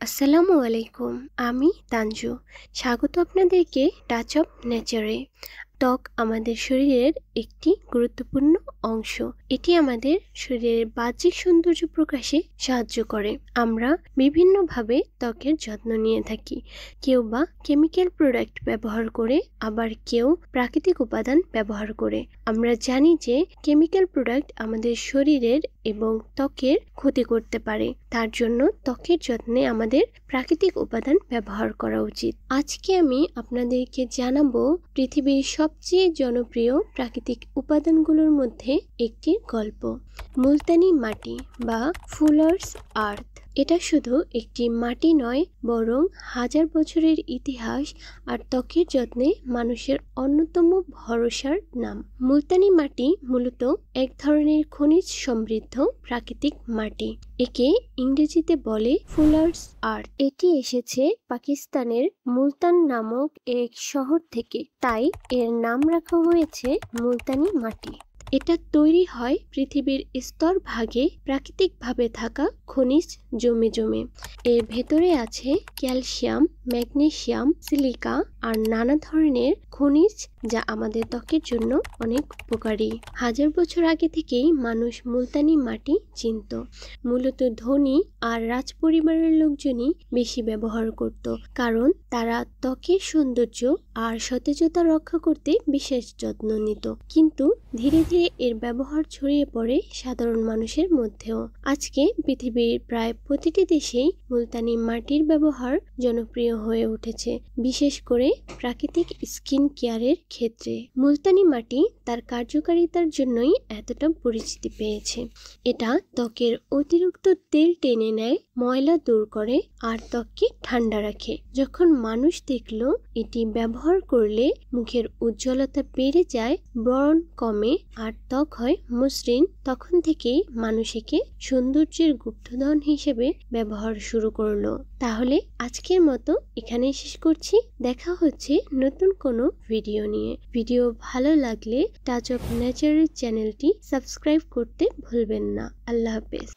আসসালামু আলাইকুম। আমি তানজু। স্বাগত আপনাদেরকে টাচ অফ নেচারে। ত্বক আমাদের শরীরের একটি গুরুত্বপূর্ণ অংশ। এটি আমাদের শরীরের বাহ্যিক সৌন্দর্য প্রকাশে সাহায্য করে। আমরা বিভিন্নভাবে ত্বকের যত্ন নিয়ে থাকি। কেউ বা কেমিক্যাল প্রোডাক্ট ব্যবহার করে, আবার কেউ প্রাকৃতিক উপাদান ব্যবহার করে। আমরা জানি যে কেমিক্যাল প্রোডাক্ট আমাদের শরীরের এবং ত্বকের ক্ষতি করতে পারে। তার জন্য ত্বকের যত্নে আমাদের প্রাকৃতিক উপাদান ব্যবহার করা উচিত। আজকে আমি আপনাদেরকে জানাবো পৃথিবীর সবচেয়ে জনপ্রিয় প্রাকৃতিক উপাদানগুলোর মধ্যে একটি গল্প, মুলতানি মাটি বা ফুলার্স আর্থ। এটা শুধু একটি মাটি নয়, বরং হাজার বছরের ইতিহাস আর ত্বকের যত্নে মানুষের অন্যতম ভরসার নাম। মুলতানি মাটি মূলত এক ধরনের খনিজ সমৃদ্ধ প্রাকৃতিক মাটি। একে ইংরেজিতে বলে ফুলার্স আর্থ। এটি এসেছে পাকিস্তানের মুলতান নামক এক শহর থেকে, তাই এর নাম রাখা হয়েছে মুলতানি মাটি। এটা তৈরি হয় পৃথিবীর স্তরভাগে প্রাকৃতিকভাবে থাকা খনিজ জমে জমে। এর ভেতরে আছে ক্যালসিয়াম, ম্যাগনেসিয়াম, সিলিকা আর নানা ধরনের খনিজ, যা আমাদের ত্বকের জন্য অনেক উপকারী। হাজার বছর আগে থেকেই মানুষ মুলতানি মাটি চিনত। মূলত ধনী আর রাজপরিবারের লোকজনই বেশি ব্যবহার করত, কারণ তারা ত্বকের সৌন্দর্য আর সতেজতা রক্ষা করতে বিশেষ যত্ন নিত। কিন্তু ধীরে ধীরে এর ব্যবহার ছড়িয়ে পড়ে সাধারণ মানুষের মধ্যেও। আজকে পৃথিবীর প্রায় প্রতিটি দেশেই মুলতানি মাটির ব্যবহার জনপ্রিয় হয়ে উঠেছে, বিশেষ করে প্রাকৃতিক স্কিন কেয়ারের ক্ষেত্রে। মুলতানি মাটি তার কার্যকারিতার জন্যই এতটা পরিচিতি পেয়েছে। এটা ত্বকের অতিরিক্ত তেল টেনে নেয়, ময়লা দূর করে আর ত্বককে ঠান্ডা রাখে। যখন মানুষ দেখলো এটি ব্যবহার করলে মুখের উজ্জ্বলতা বেড়ে যায়, ব্রণ কমে আর ত্বক হয় মসৃণ, তখন থেকেই মানুষ একে সৌন্দর্যের গুপ্তধন হিসেবে ব্যবহার শুরু করলো। তাহলে আজকের মতো এখানেই শেষ করছি। দেখা হচ্ছে নতুন কোনো ভিডিও নিয়ে। ভিডিও ভালো লাগলে টাচ অফ নেচারের চ্যানেলটি সাবস্ক্রাইব করতে ভুলবেন না। আল্লাহ হাফেজ।